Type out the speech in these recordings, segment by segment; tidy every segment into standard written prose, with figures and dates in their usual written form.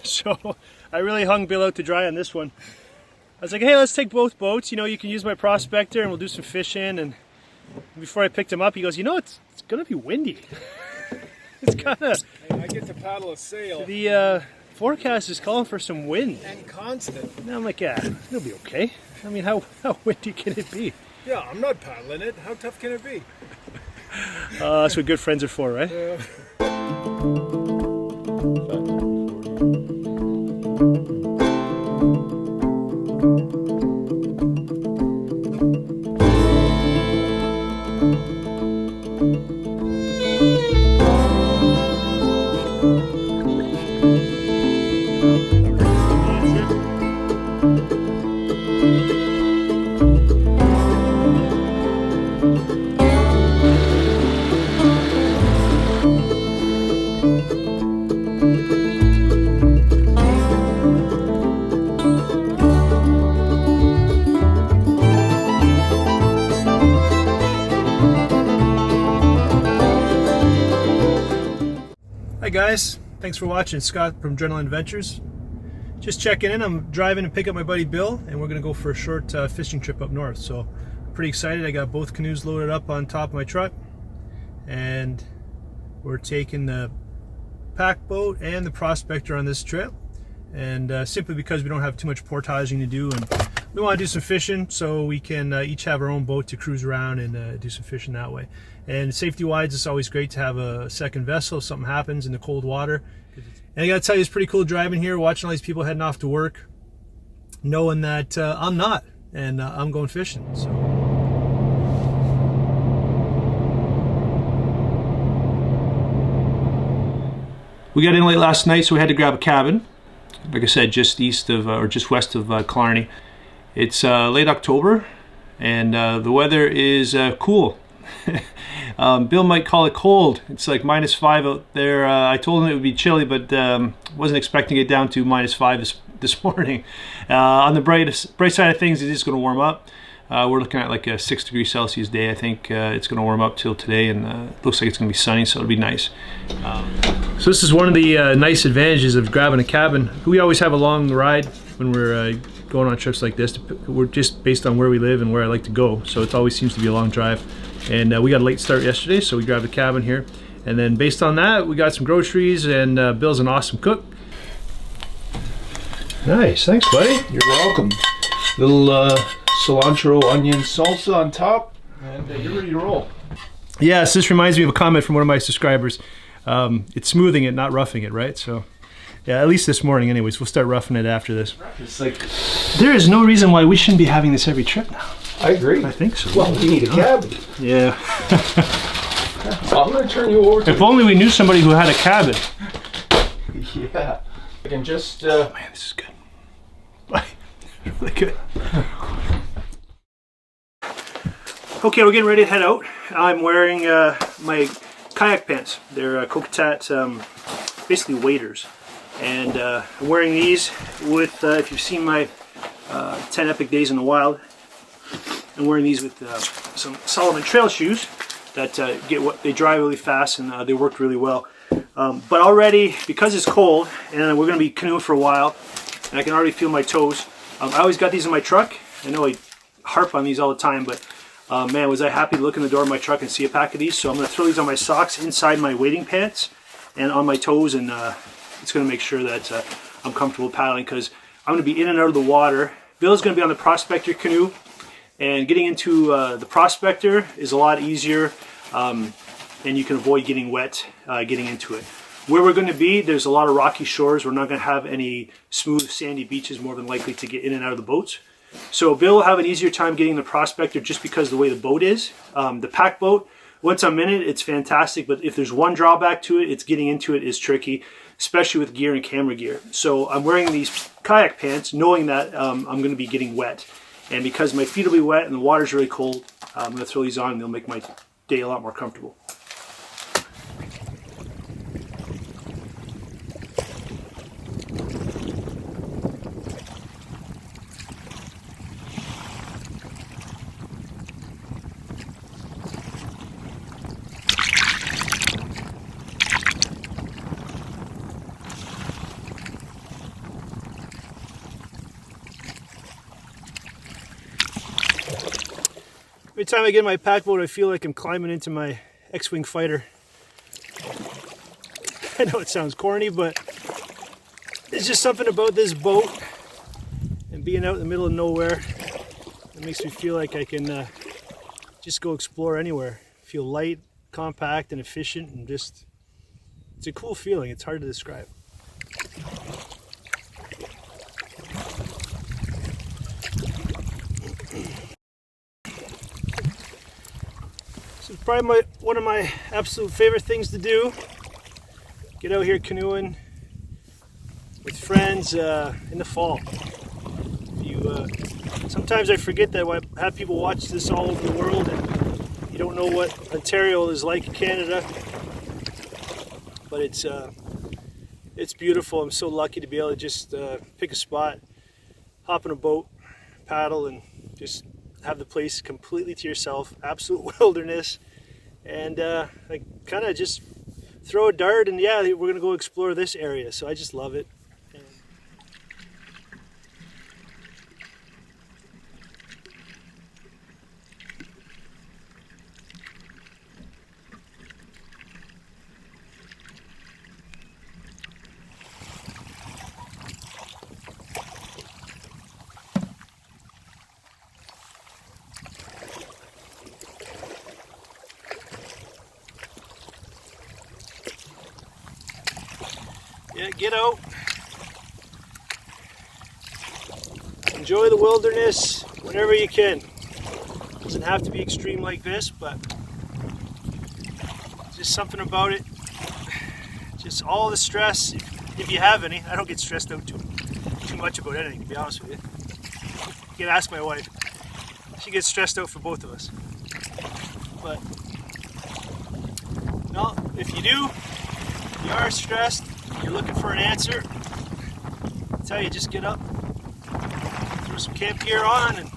So I really hung Bill out to dry on this one. I was like, hey, let's take both boats. You know, you can use my prospector and we'll do some fishing. And before I picked him up, he goes, you know, it's going to be windy. It's kind of... I get to paddle a sail. The forecast is calling for some wind. And constant. And I'm like, yeah, it'll be okay. I mean, how windy can it be? Yeah, I'm not paddling it. How tough can it be? That's what good friends are for, right? Hi guys, thanks for watching. Scott from Adrenaline Adventures. Just checking in. I'm driving to pick up my buddy Bill, and we're going to go for a short fishing trip up north. So pretty excited. I got both canoes loaded up on top of my truck, and we're taking the pack boat and the prospector on this trip. And simply because we don't have too much portaging to do, and we want to do some fishing, so we can each have our own boat to cruise around and do some fishing that way. And safety-wise, it's always great to have a second vessel if something happens in the cold water. And I gotta tell you, it's pretty cool driving here, watching all these people heading off to work, knowing that I'm not, and I'm going fishing. So. We got in late last night, so we had to grab a cabin. Like I said, just east of, or just west of Killarney. It's late October, and the weather is cool. Bill might call it cold. It's like -5 out there. I told him it would be chilly, but wasn't expecting it down to -5 this morning. On the bright side of things, it is going to warm up. We're looking at like a 6 degrees Celsius day. I think it's going to warm up till today, and it looks like it's going to be sunny, so it'll be nice. So this is one of the nice advantages of grabbing a cabin. We always have a long ride when we're going on trips like this. We're just based on where we live and where I like to go, so it always seems to be a long drive. And we got a late start yesterday, so we grabbed a cabin here. And then based on that, we got some groceries, and Bill's an awesome cook. Nice, thanks buddy. You're welcome. Little cilantro onion salsa on top, and you're ready to roll. Yes, this reminds me of a comment from one of my subscribers. It's smoothing it, not roughing it, right? So, yeah, at least this morning anyways. We'll start roughing it after this. It's like, there is no reason why we shouldn't be having this every trip now. I agree. I think so. Well, we need a cabin. Yeah. I'm going to turn you over to... If only we knew somebody who had a cabin. Yeah. I can just... Oh man, this is good. Really good. Okay, we're getting ready to head out. I'm wearing my kayak pants. They're Kokatat, basically waders. And I'm wearing these with, if you've seen my 10 Epic Days in the Wild, I'm wearing these with some Solomon trail shoes that they dry really fast, and they work really well. But already, because it's cold, and we're going to be canoeing for a while, and I can already feel my toes. I always got these in my truck. I know I harp on these all the time, but man, was I happy to look in the door of my truck and see a pack of these. So I'm going to throw these on my socks, inside my wading pants, and on my toes, and it's going to make sure that I'm comfortable paddling, because I'm going to be in and out of the water. Bill's going to be on the prospector canoe, and getting into the prospector is a lot easier, and you can avoid getting wet getting into it. Where we're going to be, there's a lot of rocky shores. We're not going to have any smooth sandy beaches, more than likely, to get in and out of the boats. So Bill will have an easier time getting the prospector just because of the way the boat is. The pack boat, once I'm in it, it's fantastic, but if there's one drawback to it, it's getting into it is tricky, especially with gear and camera gear. So I'm wearing these kayak pants knowing that I'm going to be getting wet. And because my feet will be wet and the water's really cold, I'm going to throw these on and they'll make my day a lot more comfortable. Every time I get in my pack boat, I feel like I'm climbing into my X-Wing fighter. I know it sounds corny, but there's just something about this boat and being out in the middle of nowhere that makes me feel like I can just go explore anywhere. Feel light, compact, and efficient, and just, it's a cool feeling. It's hard to describe. This is probably one of my absolute favorite things to do. Get out here canoeing with friends in the fall. Sometimes I forget that I have people watch this all over the world, and you don't know what Ontario is like in Canada. But it's beautiful. I'm so lucky to be able to just pick a spot, hop in a boat, paddle, and just have the place completely to yourself, absolute wilderness, and like kind of just throw a dart and yeah, we're gonna go explore this area. So I just love it. Yeah, get out. Enjoy the wilderness whenever you can. Doesn't have to be extreme like this, but just something about it. Just all the stress, if you have any. I don't get stressed out too much about anything, to be honest with you. You can ask my wife. She gets stressed out for both of us. But no, if you do, you are stressed, you're looking for an answer, I tell you, just get up, throw some camp gear on, and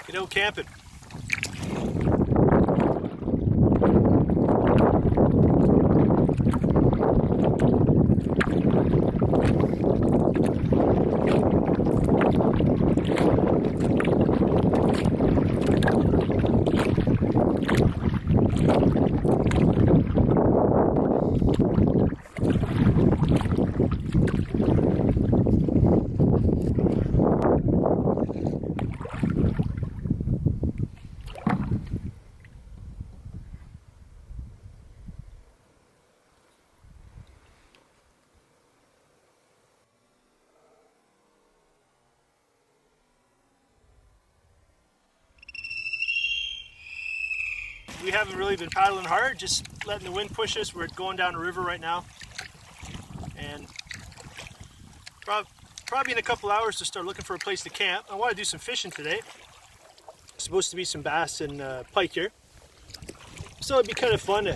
get out camping. We haven't really been paddling hard, just letting the wind push us. We're going down a river right now, and probably in a couple hours to start looking for a place to camp. I want to do some fishing today. There's supposed to be some bass and pike here, so it'd be kind of fun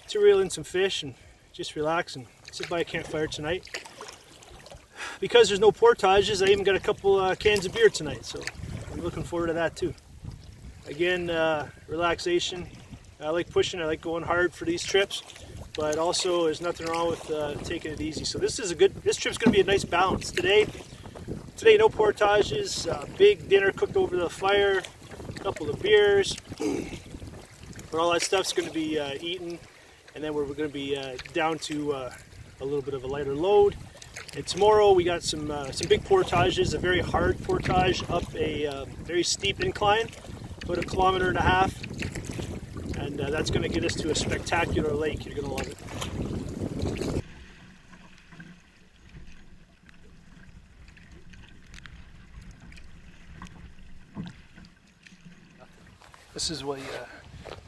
to reel in some fish and just relax and sit by a campfire tonight. Because there's no portages, I even got a couple cans of beer tonight, so I'm looking forward to that too. Again, relaxation. I like pushing, I like going hard for these trips, but also there's nothing wrong with taking it easy. So this trip's gonna be a nice balance. Today no portages, big dinner cooked over the fire, a couple of beers, but all that stuff's gonna be eaten, and then we're gonna be down to a little bit of a lighter load. And tomorrow we got some big portages, a very hard portage up a very steep incline, about 1.5 kilometers, and that's going to get us to a spectacular lake. You're going to love it. This is what the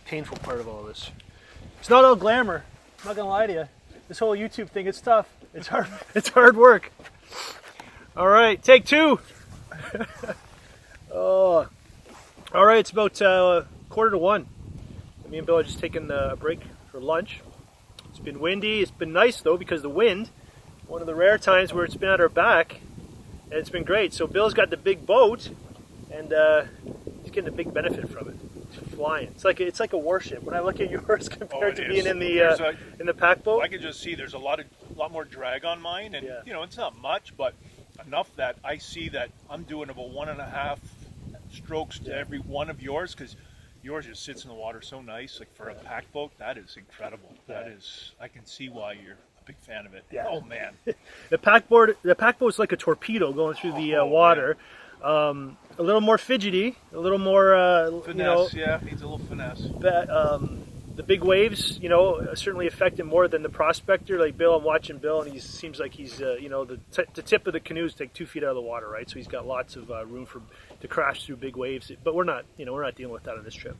painful part of all this. It's not all glamour. I'm not going to lie to you. This whole YouTube thing, it's tough. It's hard. It's hard work. All right, take two. Oh. All right, it's about 1:45. Me and Bill are just taking a break for lunch. It's been windy. It's been nice though, because the wind, one of the rare times where it's been at our back, and it's been great. So Bill's got the big boat, and he's getting a big benefit from it. It's flying. It's like a warship. When I look at yours compared to being in the pack boat, I can just see there's a lot more drag on mine, and yeah. you know, it's not much, but enough that I see that I'm doing about 1.5 strokes to every one of yours, because yours just sits in the water so nice. Like for a pack boat, that is incredible. That is, I can see why you're a big fan of it. Yeah. Oh man. The pack boat's like a torpedo going through the water. A little more fidgety, a little more Finesse, yeah, needs a little finesse. The big waves, you know, certainly affect him more than the prospector. Like Bill, I'm watching Bill, and he seems like he's, you know, the tip of the canoes take 2 feet out of the water, right? So he's got lots of room to crash through big waves. But we're not, you know, we're not dealing with that on this trip.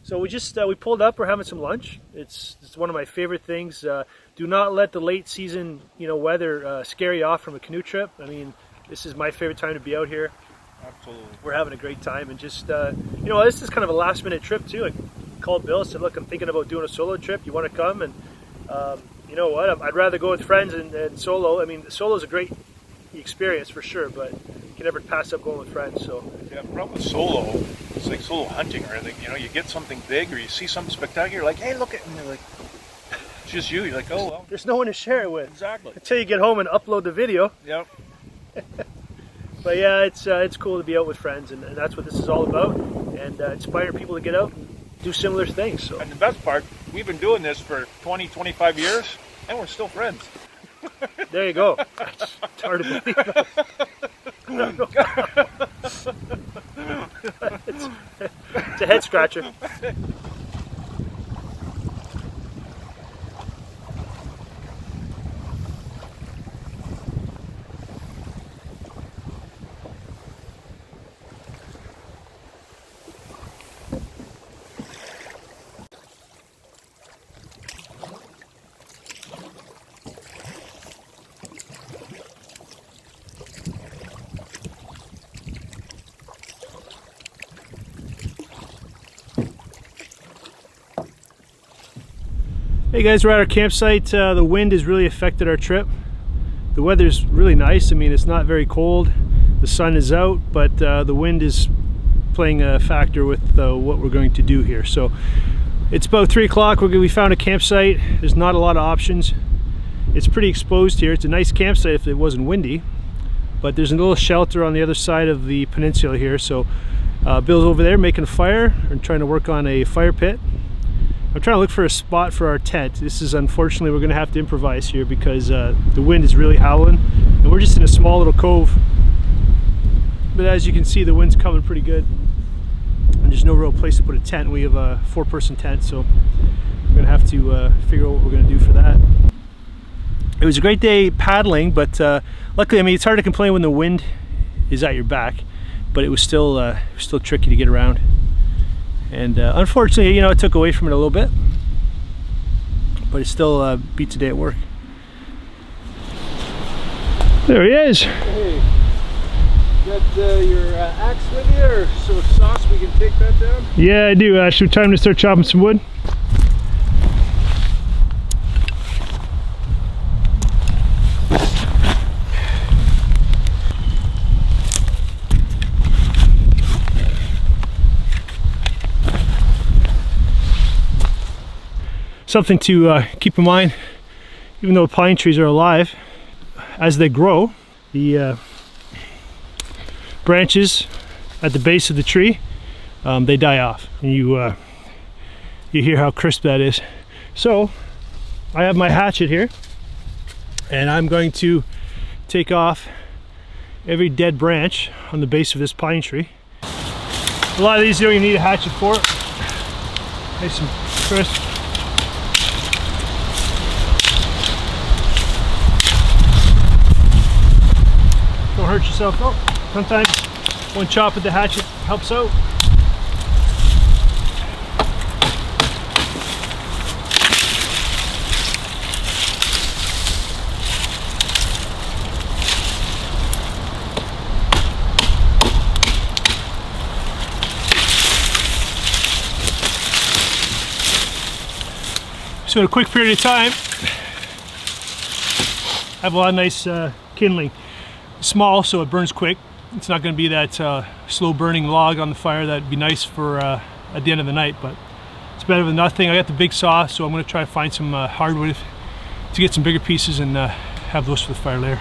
So we just we pulled up. We're having some lunch. It's one of my favorite things. Do not let the late season, you know, weather scare you off from a canoe trip. I mean, this is my favorite time to be out here. Absolutely. We're having a great time, and just you know, this is kind of a last minute trip too. I called Bill, said, look, I'm thinking about doing a solo trip. You want to come? And you know what? I'd rather go with friends and solo. I mean, solo is a great experience for sure, but you can never pass up going with friends. So yeah, the problem with solo, it's like solo hunting or anything. You know, you get something big or you see something spectacular, like, hey, look at, and you're like, it's just you. You're like, oh well. There's no one to share it with. Exactly. Until you get home and upload the video. Yep. But yeah, it's cool to be out with friends, and that's what this is all about, and inspire people to get out and do similar things. So. And the best part, we've been doing this for 20, 25 years, and we're still friends. There you go. It's hard to believe. It's a head scratcher. Hey guys, we're at our campsite. The wind has really affected our trip. The weather's really nice. I mean, it's not very cold. The sun is out, but the wind is playing a factor with what we're going to do here. So it's about 3 o'clock. We found a campsite. There's not a lot of options. It's pretty exposed here. It's a nice campsite if it wasn't windy, but there's a little shelter on the other side of the peninsula here. So Bill's over there making a fire and trying to work on a fire pit. I'm trying to look for a spot for our tent. This is, unfortunately, we're going to have to improvise here because the wind is really howling, and we're just in a small little cove. But as you can see, the wind's coming pretty good, and there's no real place to put a tent. We have a 4-person tent, so we're going to have to figure out what we're going to do for that. It was a great day paddling, but luckily, I mean, it's hard to complain when the wind is at your back, but it was still tricky to get around. And unfortunately, you know, it took away from it a little bit, but it still beats a day at work. There he is. Hey, got your axe with you, or so sauce we can take that down? Yeah, I do. Actually, time to start chopping some wood. Something to keep in mind, even though pine trees are alive, as they grow, the branches at the base of the tree, they die off, and you hear how crisp that is. So I have my hatchet here, and I'm going to take off every dead branch on the base of this pine tree. A lot of these you don't even need a hatchet for. Nice and crisp. Don't hurt yourself. Oh, sometimes one chop with the hatchet helps out. So in a quick period of time, I have a lot of nice kindling. Small, so it burns quick. It's not going to be that slow burning log on the fire that'd be nice for at the end of the night, but it's better than nothing. I got the big saw, so I'm going to try to find some hardwood to get some bigger pieces and have those for the fire later.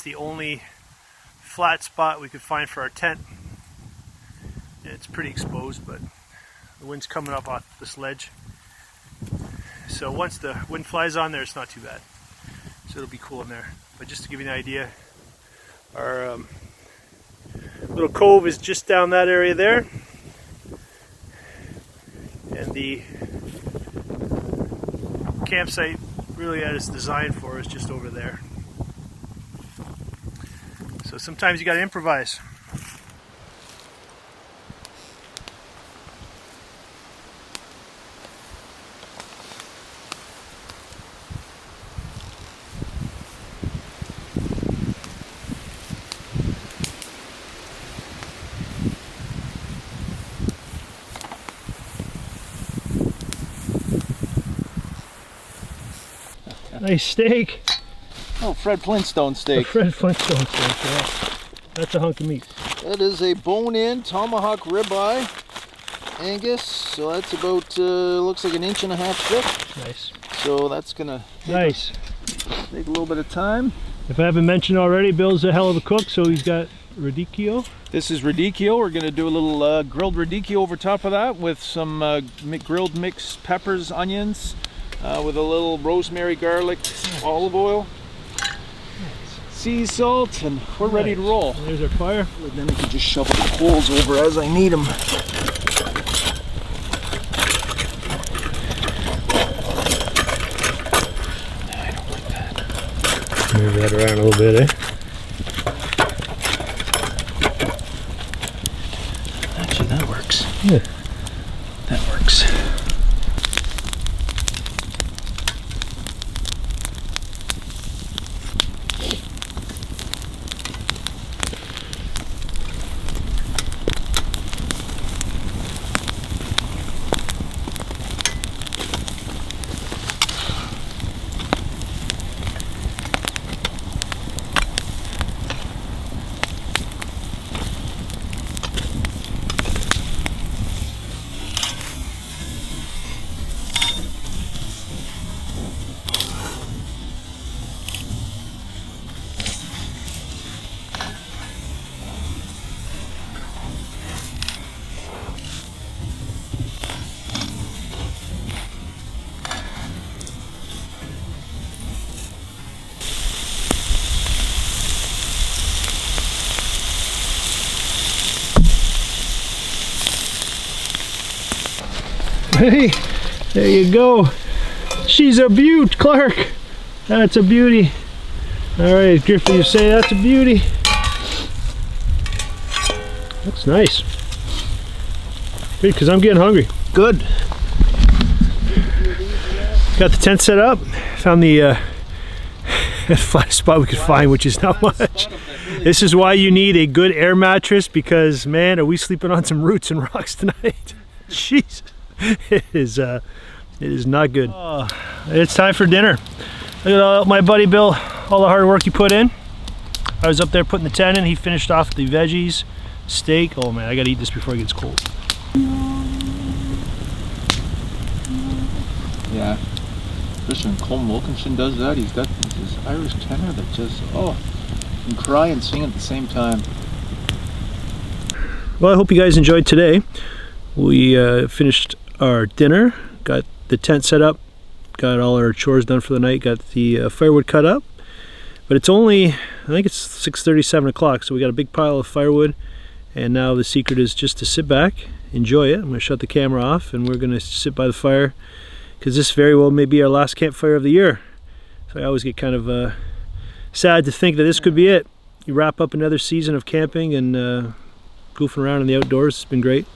the only flat spot we could find for our tent. It's pretty exposed, but the wind's coming up off this ledge. So once the wind flies on there, it's not too bad. So it'll be cool in there. But just to give you an idea, our little cove is just down that area there. And the campsite, really that it's designed for, is just over there. So sometimes you gotta improvise. Nice steak. Oh, Fred Flintstone steak. Fred Flintstone steak, yeah. That's a hunk of meat. That is a bone-in tomahawk ribeye Angus. So that's about, looks like 1.5 inches thick. Nice. So that's gonna Nice. take a little bit of time. If I haven't mentioned already, Bill's a hell of a cook, so he's got radicchio. This is radicchio. We're gonna do a little grilled radicchio over top of that with some grilled mixed peppers, onions, with a little rosemary, garlic, olive oil, sea salt, and we're ready to roll. There's our fire. And then I can just shovel the coals over as I need them. I don't like that. Move that around a little bit, eh? Actually, that works. Yeah. That works. Hey, there you go. She's a beaut, Clark. That's a beauty. All right, Griffey, you say that's a beauty. Looks nice. Good, because I'm getting hungry. Good. Got the tent set up. Found the flattest spot we could find, which is not much. This is why you need a good air mattress, because man, are we sleeping on some roots and rocks tonight. Jeez. It is not good. Oh, it's time for dinner. Look at all my buddy Bill, all the hard work he put in. I was up there putting the tent in. He finished off the veggies, steak. Oh man, I gotta eat this before it gets cold. Yeah, especially when Colm Wilkinson does that. He's got this Irish tenor that just, oh, you can cry and sing at the same time. Well, I hope you guys enjoyed today. We finished our dinner, got the tent set up, got all our chores done for the night, got the firewood cut up. But it's only, I think it's 6:30, 7 o'clock, so we got a big pile of firewood, and now the secret is just to sit back, enjoy it. I'm going to shut the camera off, and we're going to sit by the fire, because this very well may be our last campfire of the year. So I always get kind of sad to think that this could be it. You wrap up another season of camping and goofing around in the outdoors. It's been great.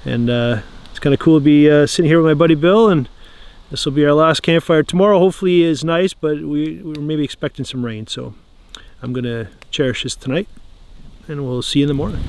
And it's kind of cool to be sitting here with my buddy Bill, and this will be our last campfire. Tomorrow hopefully is nice, but we're maybe expecting some rain, so I'm gonna cherish this tonight, and we'll see you in the morning.